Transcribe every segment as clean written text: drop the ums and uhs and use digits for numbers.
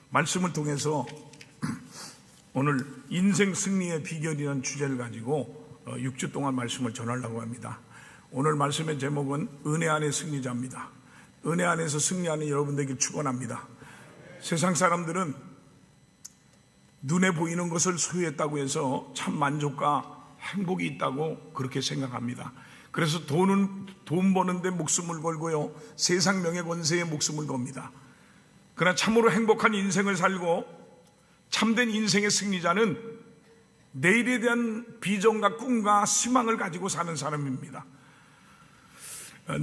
말씀을 통해서 오늘 인생 승리의 비결이라는 주제를 가지고 6주 동안 말씀을 전하려고 합니다. 오늘 말씀의 제목은 은혜 안의 승리자입니다. 은혜 안에서 승리하는 여러분들에게 축원합니다. 세상 사람들은 눈에 보이는 것을 소유했다고 해서 참 만족과 행복이 있다고 그렇게 생각합니다. 그래서 돈 버는데 목숨을 걸고요, 세상 명예 권세에 목숨을 겁니다. 그러나 참으로 행복한 인생을 살고 참된 인생의 승리자는 내일에 대한 비전과 꿈과 희망을 가지고 사는 사람입니다.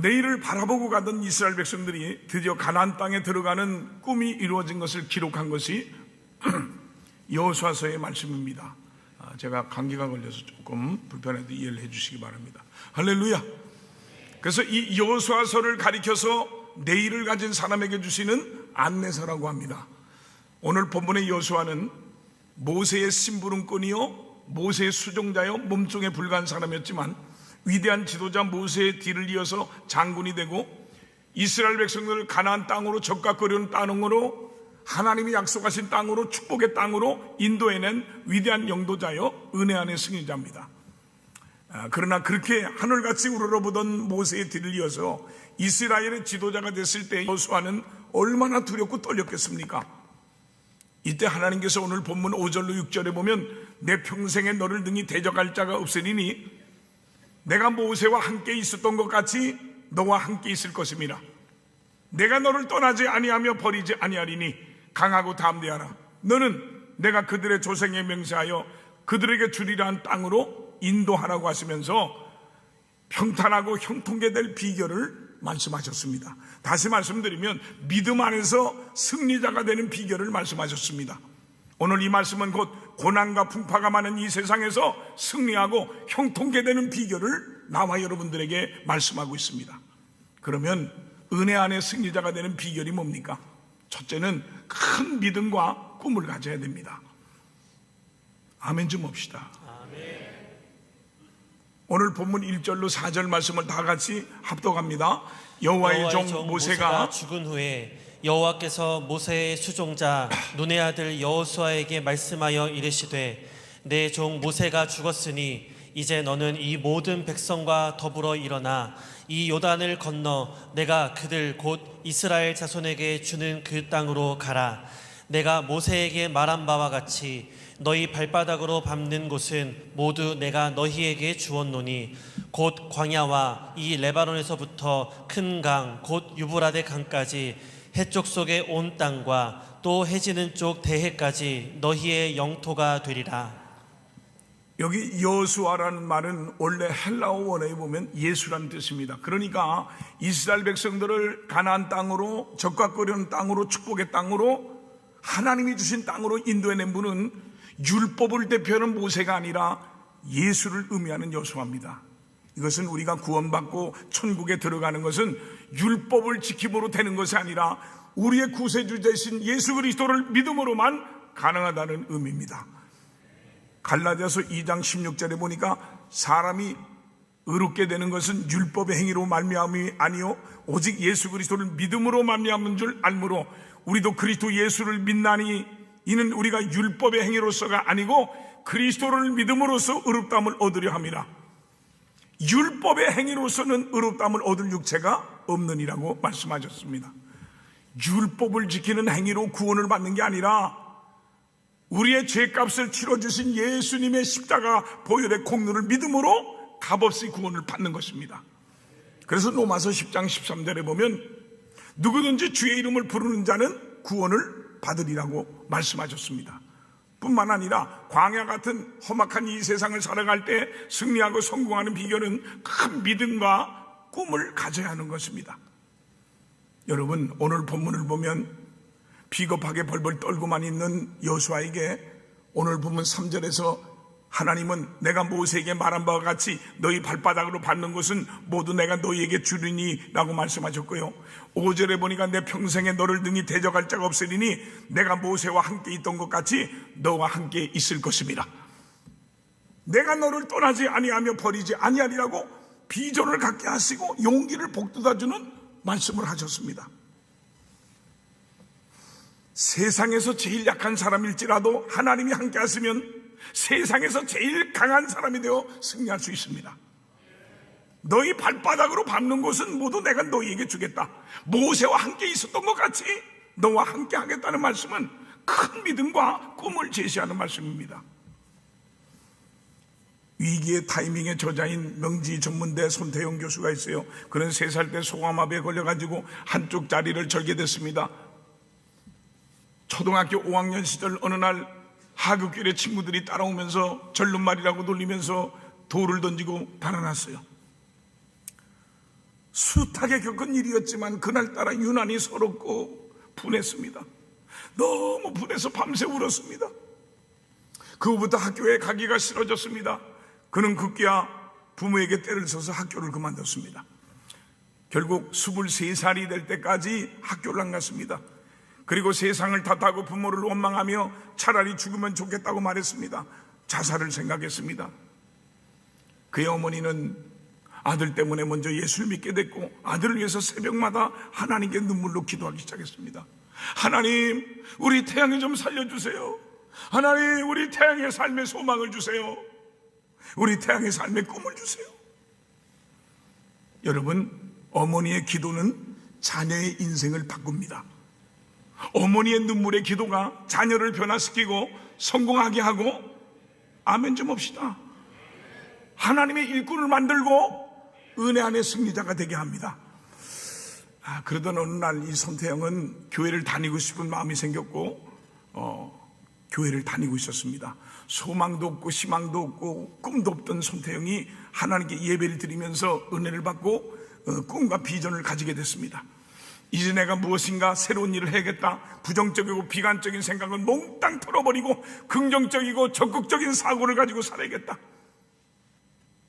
내일을 바라보고 가던 이스라엘 백성들이 드디어 가나안 땅에 들어가는 꿈이 이루어진 것을 기록한 것이 여호수아서의 말씀입니다. 제가 감기가 걸려서 조금 불편해도 이해를 해 주시기 바랍니다. 할렐루야. 그래서 이 여호수아서를 가리켜서 내일을 가진 사람에게 주시는 안내서라고 합니다. 오늘 본문의 여호수아는 모세의 심부름꾼이요, 모세의 수종자요, 몸종에 불과한 사람이었지만 위대한 지도자 모세의 뒤를 이어서 장군이 되고 이스라엘 백성들을 가나안 땅으로 적각거리는 땅으로, 하나님이 약속하신 땅으로, 축복의 땅으로 인도해낸 위대한 영도자요, 은혜 안의 승리자입니다. 그러나 그렇게 하늘같이 우러러보던 모세의 뒤를 이어서 이스라엘의 지도자가 됐을 때 여호수아는 얼마나 두렵고 떨렸겠습니까? 이때 하나님께서 오늘 본문 5절로 6절에 보면 내 평생에 너를 능히 대적할 자가 없으리니 내가 모세와 함께 있었던 것 같이 너와 함께 있을 것입니다. 내가 너를 떠나지 아니하며 버리지 아니하리니 강하고 담대하라. 너는 내가 그들의 조상에 맹세하여 그들에게 주리라 한 땅으로 인도하라고 하시면서 평탄하고 형통케 될 비결을 말씀하셨습니다. 다시 말씀드리면 믿음 안에서 승리자가 되는 비결을 말씀하셨습니다. 오늘 이 말씀은 곧 고난과 풍파가 많은 이 세상에서 승리하고 형통케 되는 비결을 나와 여러분들에게 말씀하고 있습니다. 그러면 은혜 안에 승리자가 되는 비결이 뭡니까? 첫째는 큰 믿음과 꿈을 가져야 됩니다. 아멘 좀 합시다. 아멘. 오늘 본문 1절로 4절 말씀을 다 같이 합독합니다. 여호와의 종 모세가 죽은 후에 여호와께서 모세의 수종자 눈의 아들 여호수아에게 말씀하여 이르시되 내 종 모세가 죽었으니 이제 너는 이 모든 백성과 더불어 일어나 이 요단을 건너 내가 그들 곧 이스라엘 자손에게 주는 그 땅으로 가라. 내가 모세에게 말한 바와 같이 너희 발바닥으로 밟는 곳은 모두 내가 너희에게 주었노니 곧 광야와 이 레바논에서부터 큰 강 곧 유브라데 강까지 해쪽 속의 온 땅과 또 해지는 쪽 대해까지 너희의 영토가 되리라. 여기 여호수아라는 말은 원래 헬라어 원어에 보면 예수라는 뜻입니다. 그러니까 이스라엘 백성들을 가나안 땅으로, 적각거리는 땅으로, 축복의 땅으로, 하나님이 주신 땅으로 인도해낸 분은 율법을 대표하는 모세가 아니라 예수를 의미하는 여호수아입니다. 이것은 우리가 구원받고 천국에 들어가는 것은 율법을 지킴으로 되는 것이 아니라 우리의 구세주 되신 예수 그리스도를 믿음으로만 가능하다는 의미입니다. 갈라디아서 2장 16절에 보니까 사람이 의롭게 되는 것은 율법의 행위로 말미암음이 아니요 오직 예수 그리스도를 믿음으로 말미암은 줄 알므로 우리도 그리스도 예수를 믿나니 이는 우리가 율법의 행위로서가 아니고 그리스도를 믿음으로써 의롭다함을 얻으려 함이라. 율법의 행위로서는 의롭다함을 얻을 육체가 없느니라고 말씀하셨습니다. 율법을 지키는 행위로 구원을 받는 게 아니라 우리의 죄값을 치러주신 예수님의 십자가 보혈의 공로를 믿음으로 값없이 구원을 받는 것입니다. 그래서 로마서 10장 13절에 보면 누구든지 주의 이름을 부르는 자는 구원을 받으리라고 말씀하셨습니다. 뿐만 아니라 광야 같은 험악한 이 세상을 살아갈 때 승리하고 성공하는 비결은 큰 믿음과 꿈을 가져야 하는 것입니다. 여러분, 오늘 본문을 보면 비겁하게 벌벌 떨고만 있는 여호수아에게 오늘 본문 3절에서 하나님은 내가 모세에게 말한 바와 같이 너희 발바닥으로 밟는 것은 모두 내가 너희에게 주리니 라고 말씀하셨고요, 5절에 보니까 내 평생에 너를 능히 대적할 자가 없으리니 내가 모세와 함께 있던 것 같이 너와 함께 있을 것입니다. 내가 너를 떠나지 아니하며 버리지 아니하리라고 비전을 갖게 하시고 용기를 복돋아주는 말씀을 하셨습니다. 세상에서 제일 약한 사람일지라도 하나님이 함께 하시면 세상에서 제일 강한 사람이 되어 승리할 수 있습니다. 너희 발바닥으로 밟는 곳은 모두 내가 너희에게 주겠다. 모세와 함께 있었던 것 같이 너와 함께 하겠다는 말씀은 큰 믿음과 꿈을 제시하는 말씀입니다. 위기의 타이밍의 저자인 명지 전문대 손태영 교수가 있어요. 그는 3살 때 소아마비에 걸려가지고 한쪽 다리를 절게 됐습니다. 초등학교 5학년 시절 어느 날 하굣길에 친구들이 따라오면서 절름말이라고 놀리면서 돌을 던지고 달아났어요. 숱하게 겪은 일이었지만 그날따라 유난히 서럽고 분했습니다. 너무 분해서 밤새 울었습니다. 그 후부터 학교에 가기가 싫어졌습니다. 그는 급기야 부모에게 떼를 써서 학교를 그만뒀습니다. 결국 23살이 될 때까지 학교를 안 갔습니다. 그리고 세상을 탓하고 부모를 원망하며 차라리 죽으면 좋겠다고 말했습니다. 자살을 생각했습니다. 그의 어머니는 아들 때문에 먼저 예수를 믿게 됐고 아들을 위해서 새벽마다 하나님께 눈물로 기도하기 시작했습니다. 하나님, 우리 태양이 좀 살려주세요. 하나님, 우리 태양의 삶의 소망을 주세요. 우리 태양의 삶의 꿈을 주세요. 여러분, 어머니의 기도는 자녀의 인생을 바꿉니다. 어머니의 눈물의 기도가 자녀를 변화시키고 성공하게 하고, 아멘 좀 합시다. 하나님의 일꾼을 만들고 은혜 안의 승리자가 되게 합니다. 그러던 어느 날 이 손태영은 교회를 다니고 싶은 마음이 생겼고 교회를 다니고 있었습니다. 소망도 없고 희망도 없고 꿈도 없던 손태영이 하나님께 예배를 드리면서 은혜를 받고 꿈과 비전을 가지게 됐습니다. 이제 내가 무엇인가 새로운 일을 해야겠다. 부정적이고 비관적인 생각은 몽땅 털어버리고 긍정적이고 적극적인 사고를 가지고 살아야겠다.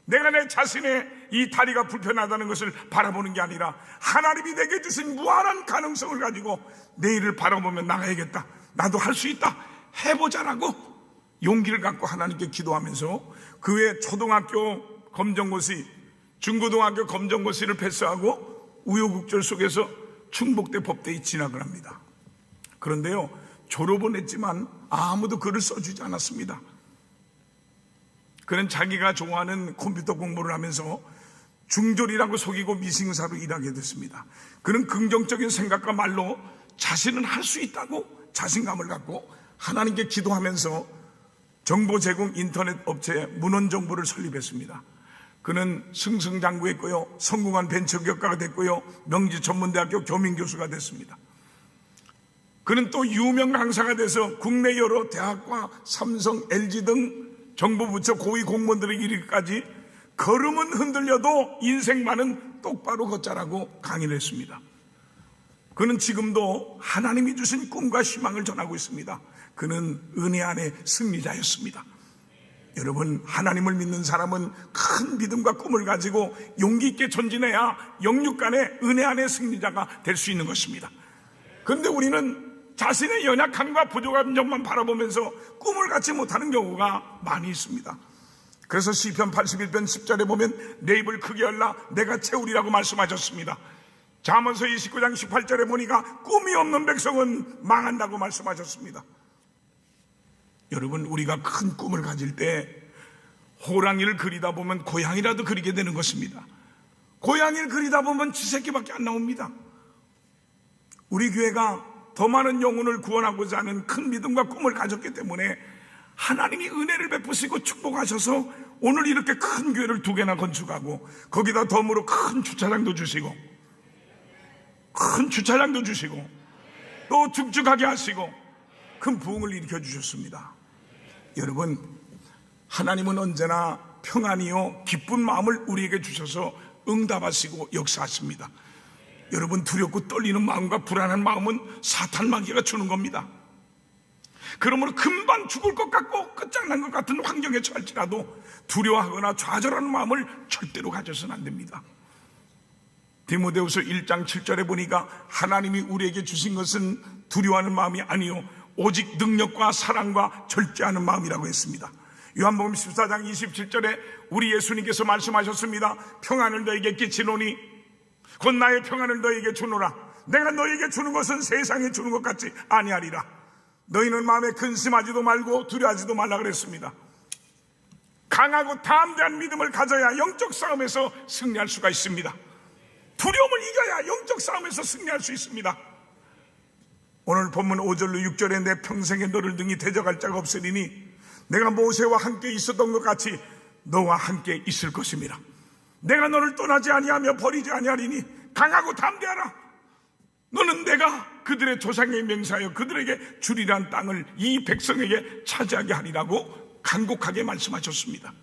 내가 내 자신의 이 다리가 불편하다는 것을 바라보는 게 아니라 하나님이 내게 주신 무한한 가능성을 가지고 내일을 바라보며 나가야겠다. 나도 할 수 있다. 해보자라고 용기를 갖고 하나님께 기도하면서 그 외 초등학교 검정고시, 중고등학교 검정고시를 패스하고 우여곡절 속에서 충북대 법대에 진학을 합니다. 그런데요, 졸업은 했지만 아무도 글을 써주지 않았습니다. 그는 자기가 좋아하는 컴퓨터 공부를 하면서 중졸이라고 속이고 미싱사로 일하게 됐습니다. 그는 긍정적인 생각과 말로 자신은 할 수 있다고 자신감을 갖고 하나님께 기도하면서 정보 제공 인터넷 업체 문헌정보를 설립했습니다. 그는 승승장구했고요, 성공한 벤처기업가가 됐고요, 명지 전문대학교 교민교수가 됐습니다. 그는 또 유명 강사가 돼서 국내 여러 대학과 삼성, LG 등 정부부처 고위 공무원들에 이르기까지 걸음은 흔들려도 인생만은 똑바로 걷자라고 강의를 했습니다. 그는 지금도 하나님이 주신 꿈과 희망을 전하고 있습니다. 그는 은혜 안의 승리자였습니다. 여러분, 하나님을 믿는 사람은 큰 믿음과 꿈을 가지고 용기 있게 전진해야 영육간의 은혜 안의 승리자가 될 수 있는 것입니다. 그런데 우리는 자신의 연약함과 부족한 점만 바라보면서 꿈을 갖지 못하는 경우가 많이 있습니다. 그래서 시편 81편 10절에 보면 내 입을 크게 열라 내가 채우리라고 말씀하셨습니다. 잠언서 29장 18절에 보니까 꿈이 없는 백성은 망한다고 말씀하셨습니다. 여러분, 우리가 큰 꿈을 가질 때 호랑이를 그리다 보면 고양이라도 그리게 되는 것입니다. 고양이를 그리다 보면 쥐새끼밖에 안 나옵니다. 우리 교회가 더 많은 영혼을 구원하고자 하는 큰 믿음과 꿈을 가졌기 때문에 하나님이 은혜를 베푸시고 축복하셔서 오늘 이렇게 큰 교회를 2개나 건축하고 거기다 덤으로 큰 주차장도 주시고 또 축축하게 하시고 큰 부흥을 일으켜 주셨습니다. 여러분, 하나님은 언제나 평안이요 기쁜 마음을 우리에게 주셔서 응답하시고 역사하십니다. 여러분, 두렵고 떨리는 마음과 불안한 마음은 사탄 마귀가 주는 겁니다. 그러므로 금방 죽을 것 같고 끝장난 것 같은 환경에 처할지라도 두려워하거나 좌절하는 마음을 절대로 가져서는 안 됩니다. 디모데후서 1장 7절에 보니까 하나님이 우리에게 주신 것은 두려워하는 마음이 아니요 오직 능력과 사랑과 절제하는 마음이라고 했습니다. 요한복음 14장 27절에 우리 예수님께서 말씀하셨습니다. 평안을 너에게 끼치노니 곧 나의 평안을 너에게 주노라. 내가 너에게 주는 것은 세상에 주는 것 같지 아니하리라. 너희는 마음에 근심하지도 말고 두려워하지도 말라 그랬습니다. 강하고 담대한 믿음을 가져야 영적 싸움에서 승리할 수가 있습니다. 두려움을 이겨야 영적 싸움에서 승리할 수 있습니다. 오늘 본문 5절로 6절에 내 평생에 너를 능히 대적할 자가 없으리니 내가 모세와 함께 있었던 것 같이 너와 함께 있을 것입니다. 내가 너를 떠나지 아니하며 버리지 아니하리니 강하고 담대하라. 너는 내가 그들의 조상에게 맹세하여 그들에게 주리란 땅을 이 백성에게 차지하게 하리라고 간곡하게 말씀하셨습니다.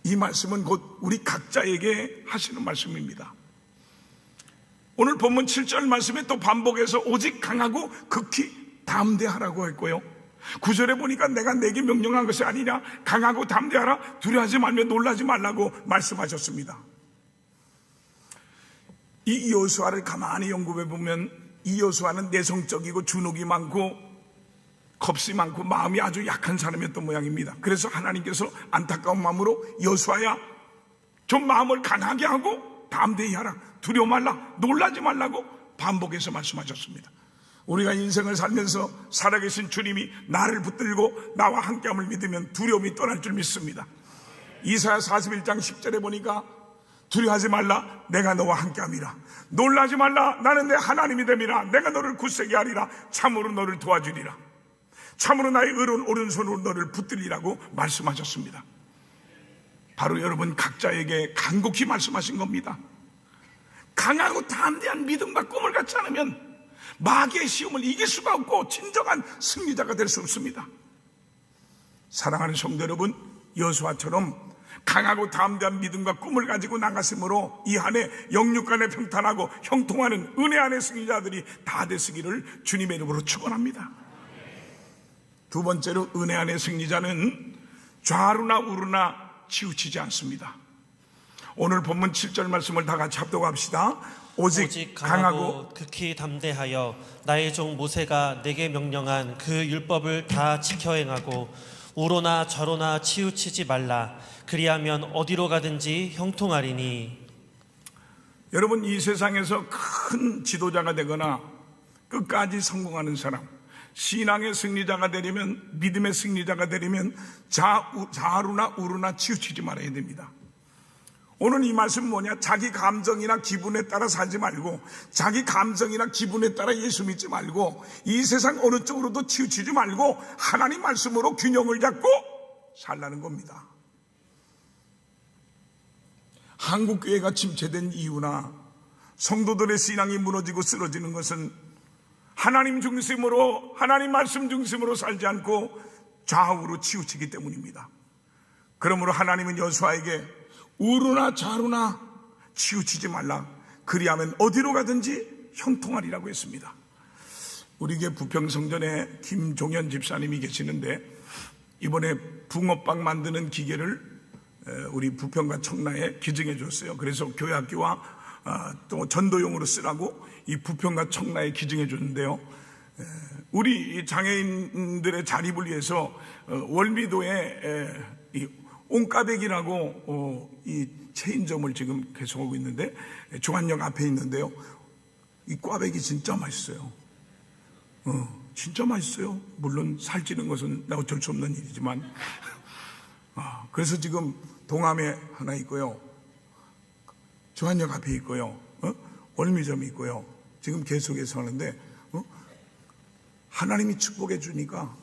이 말씀은 곧 우리 각자에게 하시는 말씀입니다. 오늘 본문 7절 말씀에 또 반복해서 오직 강하고 극히 담대하라고 했고요, 9절에 보니까 내가 내게 명령한 것이 아니냐, 강하고 담대하라, 두려워하지 말며 놀라지 말라고 말씀하셨습니다. 이 여호수아를 가만히 연구해 보면 이 여호수아는 내성적이고 주눅이 많고 겁이 많고 마음이 아주 약한 사람이었던 모양입니다. 그래서 하나님께서 안타까운 마음으로 여호수아야, 좀 마음을 강하게 하고 담대히 하라, 두려워 말라, 놀라지 말라고 반복해서 말씀하셨습니다. 우리가 인생을 살면서 살아계신 주님이 나를 붙들고 나와 함께함을 믿으면 두려움이 떠날 줄 믿습니다. 이사야 41장 10절에 보니까 두려워하지 말라, 내가 너와 함께함이라. 놀라지 말라, 나는 내 하나님이 됨이라. 내가 너를 굳세게 하리라. 참으로 너를 도와주리라. 참으로 나의 의로운 오른손으로 너를 붙들리라고 말씀하셨습니다. 바로 여러분 각자에게 간곡히 말씀하신 겁니다. 강하고 담대한 믿음과 꿈을 갖지 않으면 마귀의 시험을 이길 수가 없고 진정한 승리자가 될 수 없습니다. 사랑하는 성도 여러분, 여호수아처럼 강하고 담대한 믿음과 꿈을 가지고 나갔으므로 이 한 해 영육간에 평탄하고 형통하는 은혜 안의 승리자들이 다 되시기를 주님의 이름으로 축원합니다. 두 번째로, 은혜 안의 승리자는 좌루나 우루나 치우치지 않습니다. 오늘 본문 7절 말씀을 다 같이 합독합시다. 오직 강하고 극히 담대하여 나의 종 모세가 내게 명령한 그 율법을 다 지켜 행하고 우로나 좌로나 치우치지 말라. 그리하면 어디로 가든지 형통하리니. 여러분, 이 세상에서 큰 지도자가 되거나 끝까지 성공하는 사람, 신앙의 승리자가 되려면, 믿음의 승리자가 되려면 좌루나 우루나 치우치지 말아야 됩니다. 오늘 이 말씀은 뭐냐? 자기 감정이나 기분에 따라 살지 말고, 자기 감정이나 기분에 따라 예수 믿지 말고, 이 세상 어느 쪽으로도 치우치지 말고 하나님 말씀으로 균형을 잡고 살라는 겁니다. 한국교회가 침체된 이유나 성도들의 신앙이 무너지고 쓰러지는 것은 하나님 중심으로, 하나님 말씀 중심으로 살지 않고 좌우로 치우치기 때문입니다. 그러므로 하나님은 여호수아에게 우루나 좌루나 치우치지 말라. 그리하면 어디로 가든지 형통하리라고 했습니다. 우리 교회 부평성전에 김종현 집사님이 계시는데, 이번에 붕어빵 만드는 기계를 우리 부평과 청라에 기증해 줬어요. 그래서 교회학교와 또 전도용으로 쓰라고 이 부평과 청라에 기증해 줬는데요, 우리 장애인들의 자립을 위해서 월미도에 이 옹까백이라고 이 체인점을 지금 개통하고 있는데, 조한역 앞에 있는데요, 이 꽈배기 진짜 맛있어요. 진짜 맛있어요. 물론 살찌는 것은 어쩔 수 없는 일이지만 그래서 지금 동암에 하나 있고요, 조한역 앞에 있고요, 월미점이 있고요. 지금 계속해서 하는데 하나님이 축복해 주니까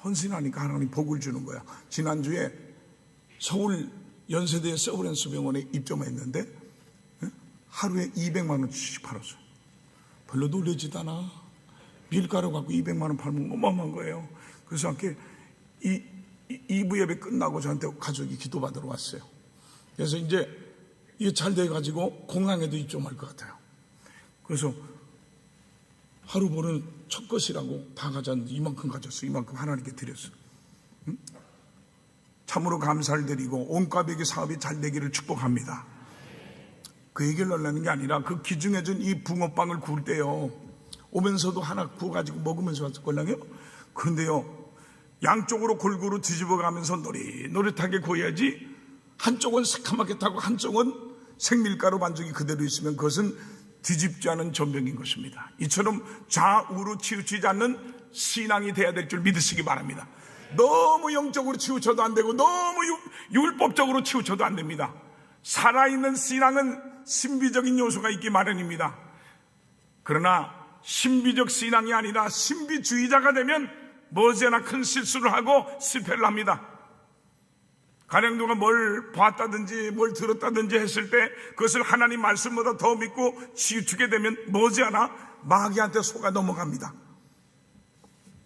헌신하니까 하나님이 복을 주는 거야. 지난주에 서울 연세대 서브랜스병원에 입점했는데 하루에 200만 원씩 팔았어요. 별로 놀라지도 않아. 밀가루 갖고 200만 원 팔면 어마어마한 거예요. 그래서 함께 이 2부 예배 끝나고 저한테 가족이 기도받으러 왔어요. 그래서 이제 이게 잘 돼가지고 공항에도 입점할 것 같아요. 그래서 하루 버는 첫 것이라고 다 가졌는데 이만큼 가졌어. 이만큼 하나님께 드렸어. 참으로 감사를 드리고 온과백의 사업이 잘 되기를 축복합니다. 그 얘기를 하려는 게 아니라, 그 기증해준 이 붕어빵을 구울 때요, 오면서도 하나 구워가지고 먹으면서 왔을걸랑요. 그런데요, 양쪽으로 골고루 뒤집어가면서 노릇노릇하게 구워야지, 한쪽은 새카맣게 타고 한쪽은 생밀가루 반죽이 그대로 있으면 그것은 뒤집지 않은 전병인 것입니다. 이처럼 좌우로 치우치지 않는 신앙이 돼야 될 줄 믿으시기 바랍니다. 너무 영적으로 치우쳐도 안 되고 너무 율법적으로 치우쳐도 안 됩니다. 살아있는 신앙은 신비적인 요소가 있기 마련입니다. 그러나 신비적 신앙이 아니라 신비주의자가 되면 머지않아 큰 실수를 하고 실패를 합니다. 가령 누가 뭘 봤다든지 뭘 들었다든지 했을 때 그것을 하나님 말씀보다 더 믿고 치우치게 되면 머지않아 마귀한테 속아 넘어갑니다.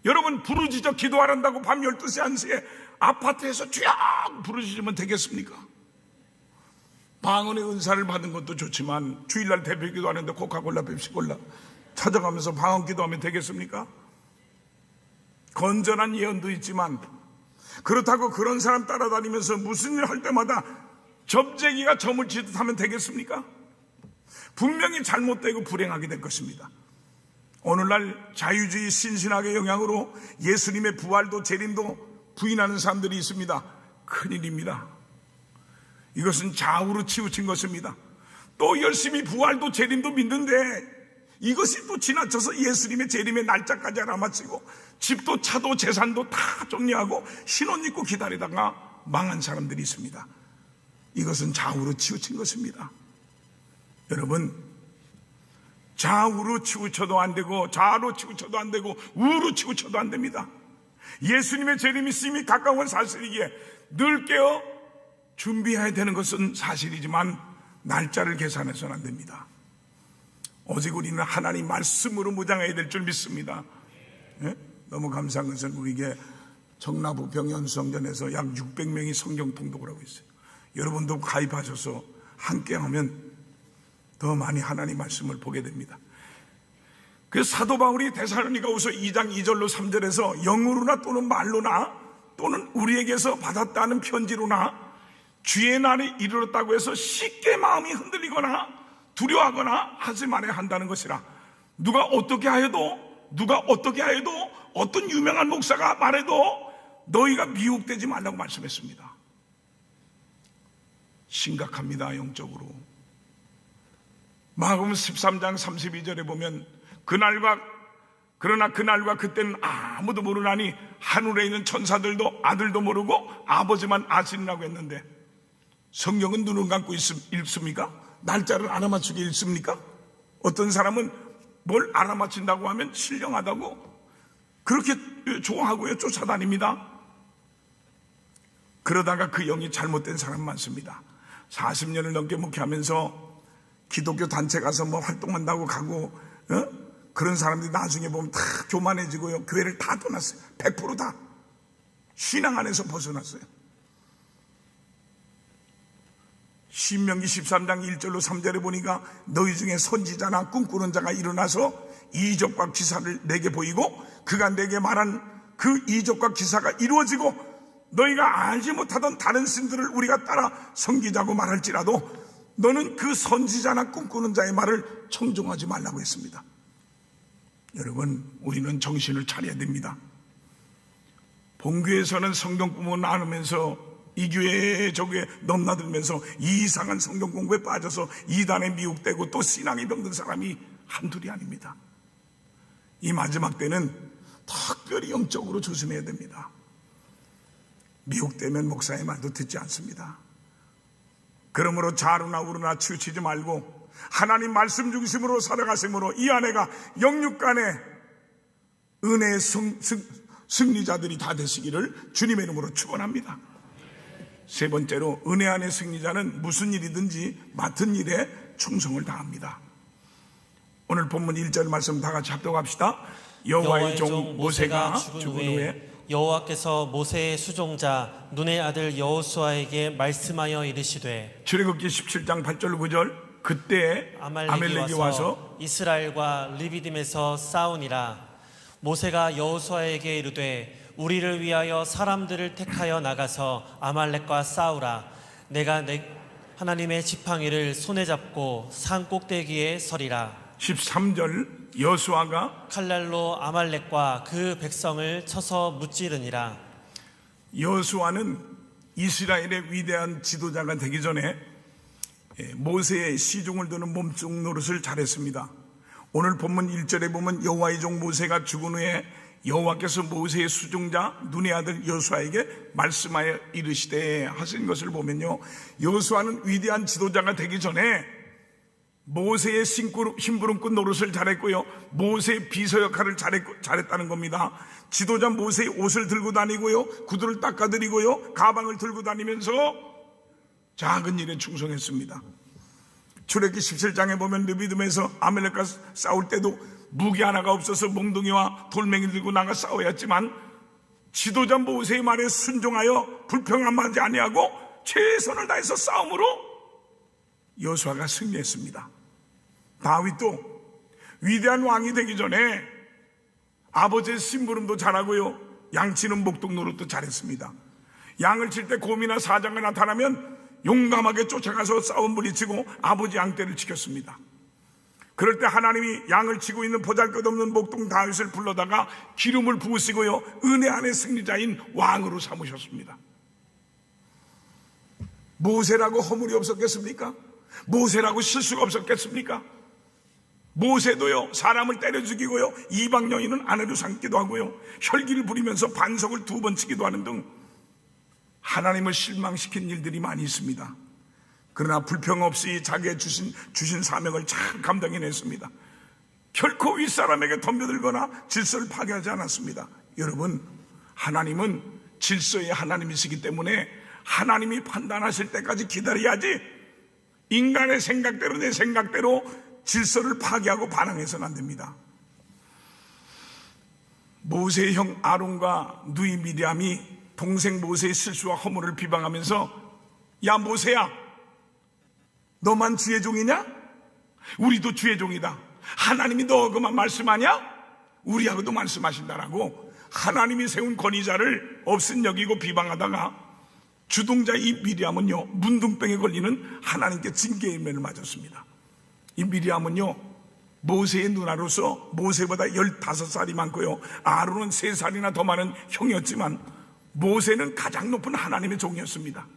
여러분, 부르짖어 기도하란다고 밤 12시 1시에 아파트에서 쥐약 부르짖으면 되겠습니까? 방언의 은사를 받은 것도 좋지만 주일날 대표기도 하는데 코카콜라 펩시콜라 찾아가면서 방언 기도하면 되겠습니까? 건전한 예언도 있지만 그렇다고 그런 사람 따라다니면서 무슨 일 할 때마다 점쟁이가 점을 치듯 하면 되겠습니까? 분명히 잘못되고 불행하게 될 것입니다. 오늘날 자유주의 신신학의 영향으로 예수님의 부활도 재림도 부인하는 사람들이 있습니다. 큰일입니다. 이것은 좌우로 치우친 것입니다. 또 열심히 부활도 재림도 믿는데 이것이 또 지나쳐서 예수님의 재림의 날짜까지 알아맞히고 집도 차도 재산도 다 정리하고 신혼 입고 기다리다가 망한 사람들이 있습니다. 이것은 좌우로 치우친 것입니다. 여러분, 좌우로 치우쳐도 안 되고 좌로 치우쳐도 안 되고 우로 치우쳐도 안 됩니다. 예수님의 재림이 심히 가까운 사실이기에 늘 깨어 준비해야 되는 것은 사실이지만 날짜를 계산해서는 안 됩니다. 오직 우리는 하나님 말씀으로 무장해야 될 줄 믿습니다. 예? 너무 감사한 것은 우리에게 청라부 병연수성전에서 약 600명이 성경 통독을 하고 있어요. 여러분도 가입하셔서 함께 하면 더 많이 하나님 말씀을 보게 됩니다. 그래서 사도 바울이 데살로니가후서 2장 2절로 3절에서 영으로나 또는 말로나 또는 우리에게서 받았다는 편지로나 주의 날이 이르렀다고 해서 쉽게 마음이 흔들리거나 두려워하거나 하지 말아야 한다는 것이라. 누가 어떻게 하여도 어떤 유명한 목사가 말해도 너희가 미혹되지 말라고 말씀했습니다. 심각합니다. 영적으로. 마가복음 13장 32절에 보면 그러나 그날과 그때는 아무도 모르나니 하늘에 있는 천사들도 아들도 모르고 아버지만 아시리라고 했는데 성경은 눈을 감고 읽습니까? 날짜를 알아맞추게 읽습니까? 어떤 사람은 뭘 알아맞힌다고 하면 신령하다고 그렇게 좋아하고요, 쫓아다닙니다. 그러다가 그 영이 잘못된 사람 많습니다. 40년을 넘게 목회하면서 기독교 단체 가서 뭐 활동한다고 가고 그런 사람들이 나중에 보면 다 교만해지고요, 교회를 다 떠났어요. 100% 다 신앙 안에서 벗어났어요. 신명기 13장 1절로 3절에 보니까 너희 중에 선지자나 꿈꾸는 자가 일어나서 이적과 기사를 내게 보이고 그가 내게 말한 그 이적과 기사가 이루어지고 너희가 알지 못하던 다른 신들을 우리가 따라 섬기자고 말할지라도 너는 그 선지자나 꿈꾸는 자의 말을 청종하지 말라고 했습니다. 여러분, 우리는 정신을 차려야 됩니다. 본교에서는 성경 꿈을 나누면서 이 교회에 저 교회에 넘나들면서 이상한 성경 공부에 빠져서 이단에 미혹되고 또 신앙이 병든 사람이 한둘이 아닙니다. 이 마지막 때는 특별히 영적으로 조심해야 됩니다. 미혹되면 목사의 말도 듣지 않습니다. 그러므로 좌로나 우로나 치우치지 말고 하나님 말씀 중심으로 살아가심으로 이 안에가 영육간에 은혜의 승리자들이 다 되시기를 주님의 이름으로 축원합니다. 세 번째로, 은혜 안의 승리자는 무슨 일이든지 맡은 일에 충성을 다합니다. 오늘 본문 1절 말씀 다 같이 합독합시다. 여호와의 종 모세가 죽은 후에 여호와께서 모세의 수종자 눈의 아들 여호수아에게 말씀하여 이르시되 출애굽기 17장 8절 9절 그때 아말렉이 와서 이스라엘과 르비딤에서 싸우니라. 모세가 여호수아에게 이르되 우리를 위하여 사람들을 택하여 나가서 아말렉과 싸우라. 내가 하나님의 지팡이를 손에 잡고 산 꼭대기에 서리라. 13절 여호수아가 칼날로 아말렉과 그 백성을 쳐서 무찌르니라. 여호수아는 이스라엘의 위대한 지도자가 되기 전에 모세의 시중을 드는 몸종 노릇을 잘했습니다. 오늘 본문 1절에 보면 여호와의 종 모세가 죽은 후에 여호와께서 모세의 수종자 눈의 아들 여호수아에게 말씀하여 이르시되 하신 것을 보면요, 여호수아는 위대한 지도자가 되기 전에 모세의 심부름꾼 노릇을 잘했고요, 모세의 비서 역할을 잘했다는 겁니다. 지도자 모세의 옷을 들고 다니고요, 구두를 닦아드리고요, 가방을 들고 다니면서 작은 일에 충성했습니다. 출애굽기 17장에 보면 르비딤에서 아말렉과 싸울 때도 무기 하나가 없어서 몽둥이와 돌멩이 들고 나가 싸워야 했지만 지도자 모세의 말에 순종하여 불평하지 아니하고 최선을 다해서 싸움으로 여호수아가 승리했습니다. 다윗도 위대한 왕이 되기 전에 아버지의 심부름도 잘하고요, 양치는 목동 노릇도 잘했습니다. 양을 칠 때 곰이나 사자가 나타나면 용감하게 쫓아가서 싸움 물리치고 아버지 양떼를 지켰습니다. 그럴 때 하나님이 양을 치고 있는 보잘것없는 목동 다윗을 불러다가 기름을 부으시고요, 은혜 안의 승리자인 왕으로 삼으셨습니다. 모세라고 허물이 없었겠습니까? 모세라고 실수가 없었겠습니까? 모세도요, 사람을 때려 죽이고요, 이방 여인은 아내로 삼기도 하고요, 혈기를 부리면서 반석을 2번 치기도 하는 등 하나님을 실망시킨 일들이 많이 있습니다. 그러나 불평 없이 자기의 주신 사명을 잘 감당해냈습니다. 결코 윗사람에게 덤벼들거나 질서를 파괴하지 않았습니다. 여러분, 하나님은 질서의 하나님이시기 때문에 하나님이 판단하실 때까지 기다려야지 인간의 생각대로, 내 생각대로 질서를 파괴하고 반항해서는 안 됩니다. 모세의 형 아론과 누이 미리암이 동생 모세의 실수와 허물을 비방하면서, 야 모세야, 너만 주의 종이냐? 우리도 주의 종이다. 하나님이 너 그만 말씀하냐? 우리하고도 말씀하신다라고 하나님이 세운 권위자를 없은 여기고 비방하다가 주동자 이 미리암은요, 문둥병에 걸리는 하나님께 징계의 면을 맞았습니다. 이 미리암은요, 모세의 누나로서 모세보다 15살이 많고요, 아론은 3살이나 더 많은 형이었지만 모세는 가장 높은 하나님의 종이었습니다.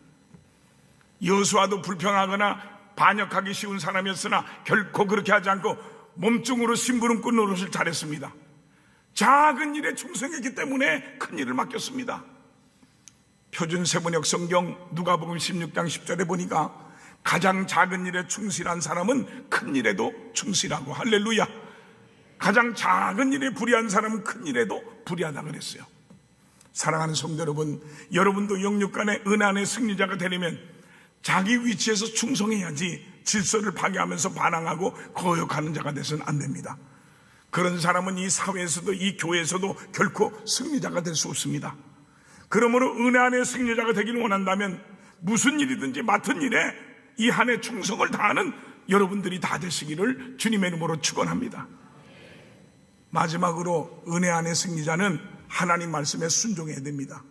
여호수아도 불평하거나 반역하기 쉬운 사람이었으나 결코 그렇게 하지 않고 몸뚱으로 심부름꾼 노릇을 잘했습니다. 작은 일에 충성했기 때문에 큰 일을 맡겼습니다. 표준 세번역 성경 누가복음 16장 10절에 보니까 가장 작은 일에 충실한 사람은 큰 일에도 충실하고, 할렐루야, 가장 작은 일에 불의한 사람은 큰 일에도 불의하다 그랬어요. 사랑하는 성도 여러분, 여러분도 영육간의 은혜 안의 승리자가 되려면 자기 위치에서 충성해야지 질서를 파괴하면서 반항하고 거역하는 자가 돼서는 안 됩니다. 그런 사람은 이 사회에서도 이 교회에서도 결코 승리자가 될 수 없습니다. 그러므로 은혜 안의 승리자가 되기를 원한다면 무슨 일이든지 맡은 일에 이 한 해 충성을 다하는 여러분들이 다 되시기를 주님의 이름으로 축원합니다. 마지막으로 은혜 안의 승리자는 하나님 말씀에 순종해야 됩니다.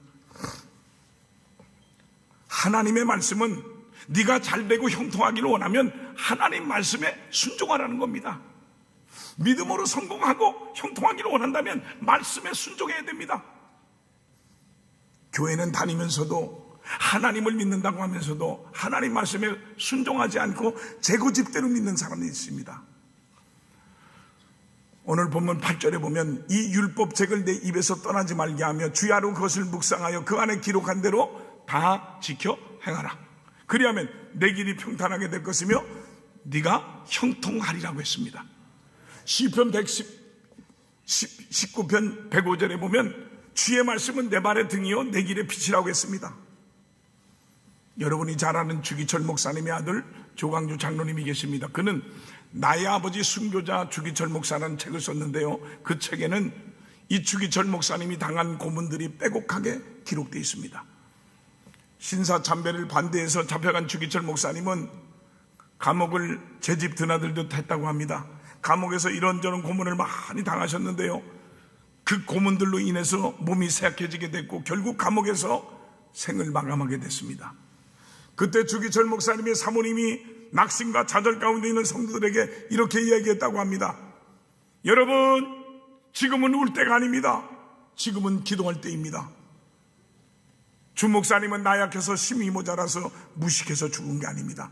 하나님의 말씀은 네가 잘되고 형통하기를 원하면 하나님 말씀에 순종하라는 겁니다. 믿음으로 성공하고 형통하기를 원한다면 말씀에 순종해야 됩니다. 교회는 다니면서도 하나님을 믿는다고 하면서도 하나님 말씀에 순종하지 않고 재고집대로 믿는 사람이 있습니다. 오늘 본문 8절에 보면 이 율법책을 내 입에서 떠나지 말게 하며 주야로 그것을 묵상하여 그 안에 기록한 대로 다 지켜 행하라. 그리하면 내 길이 평탄하게 될 것이며 네가 형통하리라고 했습니다. 시편 19편 105절에 보면 주의 말씀은 내 발의 등이요 내 길의 빛이라고 했습니다. 여러분이 잘 아는 주기철 목사님의 아들 조광주 장로님이 계십니다. 그는 나의 아버지 순교자 주기철 목사라는 책을 썼는데요, 그 책에는 이 주기철 목사님이 당한 고문들이 빼곡하게 기록되어 있습니다. 신사참배를 반대해서 잡혀간 주기철 목사님은 감옥을 제 집 드나들듯 했다고 합니다. 감옥에서 이런저런 고문을 많이 당하셨는데요, 그 고문들로 인해서 몸이 쇠약해지게 됐고 결국 감옥에서 생을 마감하게 됐습니다. 그때 주기철 목사님의 사모님이 낙심과 좌절 가운데 있는 성도들에게 이렇게 이야기했다고 합니다. 여러분, 지금은 울 때가 아닙니다. 지금은 기도할 때입니다. 주 목사님은 나약해서 힘이 모자라서 무식해서 죽은 게 아닙니다.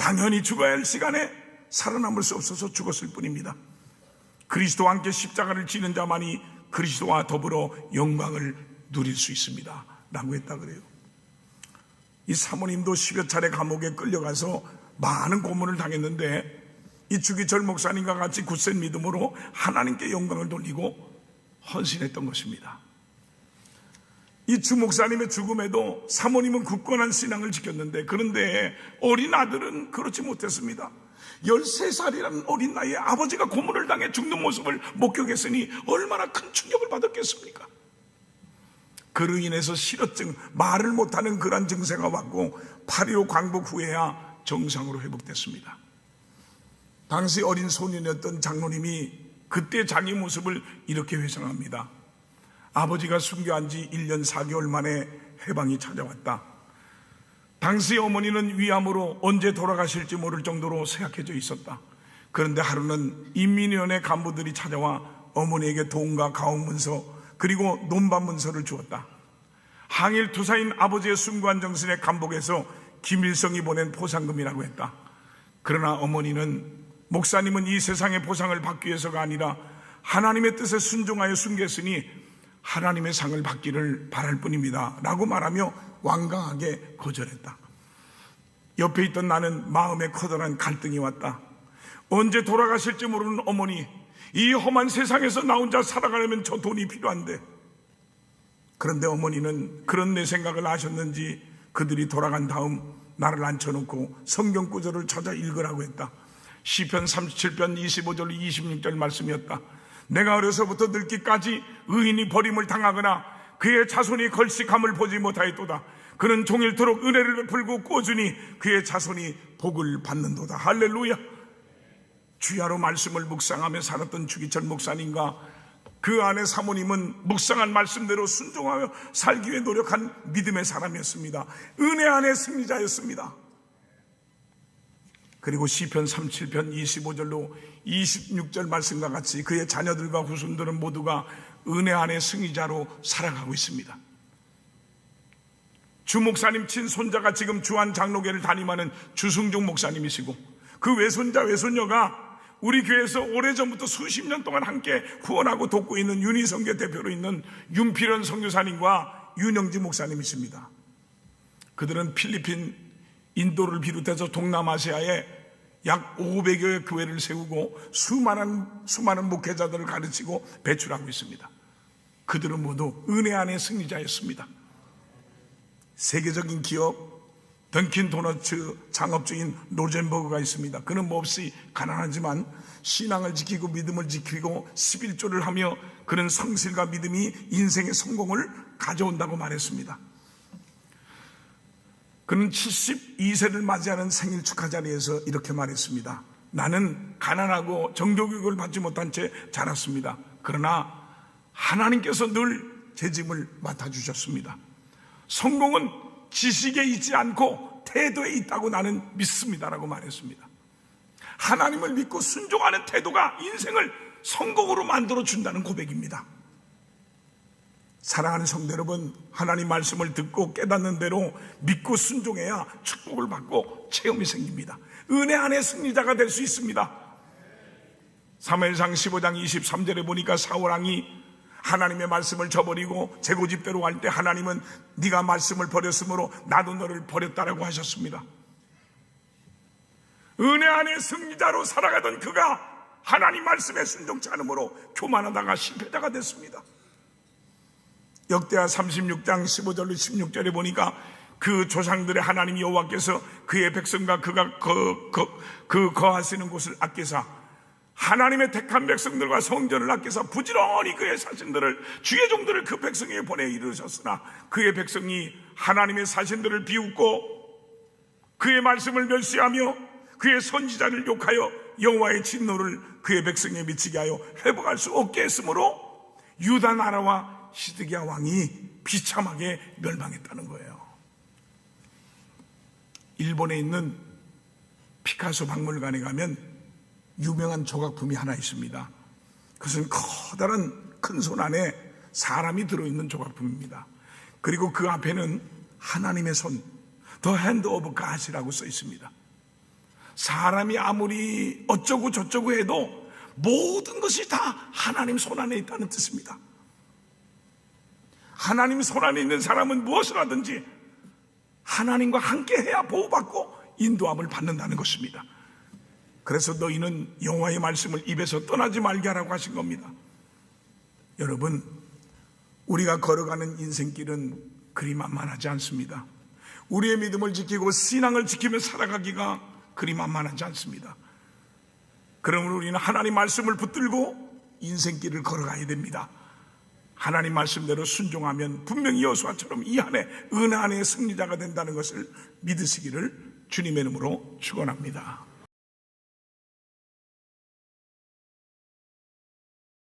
당연히 죽어야 할 시간에 살아남을 수 없어서 죽었을 뿐입니다. 그리스도와 함께 십자가를 지는 자만이 그리스도와 더불어 영광을 누릴 수 있습니다 라고 했다 그래요. 이 사모님도 10여 차례 감옥에 끌려가서 많은 고문을 당했는데 이 주기철 목사님과 같이 굳센 믿음으로 하나님께 영광을 돌리고 헌신했던 것입니다. 이 주 목사님의 죽음에도 사모님은 굳건한 신앙을 지켰는데, 그런데 어린 아들은 그렇지 못했습니다. 13살이라는 어린 나이에 아버지가 고문을 당해 죽는 모습을 목격했으니 얼마나 큰 충격을 받았겠습니까? 그로 인해서 실어증, 말을 못하는 그런 증세가 왔고 8.15 광복 후에야 정상으로 회복됐습니다. 당시 어린 소년이었던 장로님이 그때 자기 모습을 이렇게 회상합니다. 아버지가 순교한 지 1년 4개월 만에 해방이 찾아왔다. 당시 어머니는 위암으로 언제 돌아가실지 모를 정도로 쇠약해져 있었다. 그런데 하루는 인민위원회 간부들이 찾아와 어머니에게 돈과 가옥문서 그리고 논반 문서를 주었다. 항일 투사인 아버지의 숭고한 정신에 감복해서 김일성이 보낸 포상금이라고 했다. 그러나 어머니는 목사님은 이 세상의 보상을 받기 위해서가 아니라 하나님의 뜻에 순종하여 순교했으니 하나님의 상을 받기를 바랄 뿐입니다 라고 말하며 완강하게 거절했다. 옆에 있던 나는 마음에 커다란 갈등이 왔다. 언제 돌아가실지 모르는 어머니, 이 험한 세상에서 나 혼자 살아가려면 저 돈이 필요한데, 그런데 어머니는 그런 내 생각을 아셨는지 그들이 돌아간 다음 나를 앉혀놓고 성경 구절을 찾아 읽으라고 했다. 시편 37편 25절 26절 말씀이었다. 내가 어려서부터 늙기까지 의인이 버림을 당하거나 그의 자손이 걸식함을 보지 못하였도다. 그는 종일토록 은혜를 베풀고 꾸준히 그의 자손이 복을 받는도다. 할렐루야. 주야로 말씀을 묵상하며 살았던 주기철 목사님과 그 아내 사모님은 묵상한 말씀대로 순종하며 살기 위해 노력한 믿음의 사람이었습니다. 은혜 안의 승리자였습니다. 그리고 시편 37편 25절로 26절 말씀과 같이 그의 자녀들과 후손들은 모두가 은혜 안의 승리자로 살아가고 있습니다. 주 목사님 친손자가 지금 주한 장로교를 담임하는 주승종 목사님이시고, 그 외손자 외손녀가 우리 교회에서 오래전부터 수십 년 동안 함께 후원하고 돕고 있는 윤희성교 대표로 있는 윤필원 선교사님과 윤영지 목사님이십니다. 그들은 필리핀, 인도를 비롯해서 동남아시아에 약 500여의 교회를 세우고 수많은 목회자들을 가르치고 배출하고 있습니다. 그들은 모두 은혜 안의 승리자였습니다. 세계적인 기업 던킨 도너츠 창업주인 로젠버그가 있습니다. 그는 몹시 가난하지만 신앙을 지키고 믿음을 지키고 11조를 하며 그는 성실과 믿음이 인생의 성공을 가져온다고 말했습니다. 그는 72세를 맞이하는 생일 축하 자리에서 이렇게 말했습니다. 나는 가난하고 정교육을 받지 못한 채 자랐습니다. 그러나 하나님께서 늘 제 짐을 맡아주셨습니다. 성공은 지식에 있지 않고 태도에 있다고 나는 믿습니다라고 말했습니다. 하나님을 믿고 순종하는 태도가 인생을 성공으로 만들어준다는 고백입니다. 사랑하는 성도 여러분, 하나님 말씀을 듣고 깨닫는 대로 믿고 순종해야 축복을 받고 체험이 생깁니다. 은혜 안의 승리자가 될 수 있습니다. 사무엘상 15장 23절에 보니까 사울왕이 하나님의 말씀을 저버리고 재고집대로 할 때 하나님은 네가 말씀을 버렸으므로 나도 너를 버렸다라고 하셨습니다. 은혜 안의 승리자로 살아가던 그가 하나님 말씀에 순종치 않음으로 교만하다가 실패자가 됐습니다. 역대하 36장 15절로 16절에 보니까 그 조상들의 하나님 여호와께서 그의 백성과 그가 거하시는 곳을 아끼사 하나님의 택한 백성들과 성전을 아끼사 부지런히 그의 사신들을 주의 종들을 그 백성에게 보내 이르셨으나 그의 백성이 하나님의 사신들을 비웃고 그의 말씀을 멸시하며 그의 선지자를 욕하여 여호와의 진노를 그의 백성에 미치게 하여 회복할 수 없게 했으므로 유다 나라와 시드기야 왕이 비참하게 멸망했다는 거예요. 일본에 있는 피카소 박물관에 가면 유명한 조각품이 하나 있습니다. 그것은 커다란 큰 손 안에 사람이 들어있는 조각품입니다. 그리고 그 앞에는 하나님의 손, The Hand of God이라고 써 있습니다. 사람이 아무리 어쩌고 저쩌고 해도 모든 것이 다 하나님 손안에 있다는 뜻입니다. 하나님 손안에 있는 사람은 무엇을 하든지 하나님과 함께 해야 보호받고 인도함을 받는다는 것입니다. 그래서 너희는 여호와의 말씀을 입에서 떠나지 말게 하라고 하신 겁니다. 여러분, 우리가 걸어가는 인생길은 그리 만만하지 않습니다. 우리의 믿음을 지키고 신앙을 지키며 살아가기가 그리 만만하지 않습니다. 그러므로 우리는 하나님 말씀을 붙들고 인생길을 걸어가야 됩니다. 하나님 말씀대로 순종하면 분명히 여호수아처럼 이 안에 은혜 안에 승리자가 된다는 것을 믿으시기를 주님의 이름으로 축원합니다.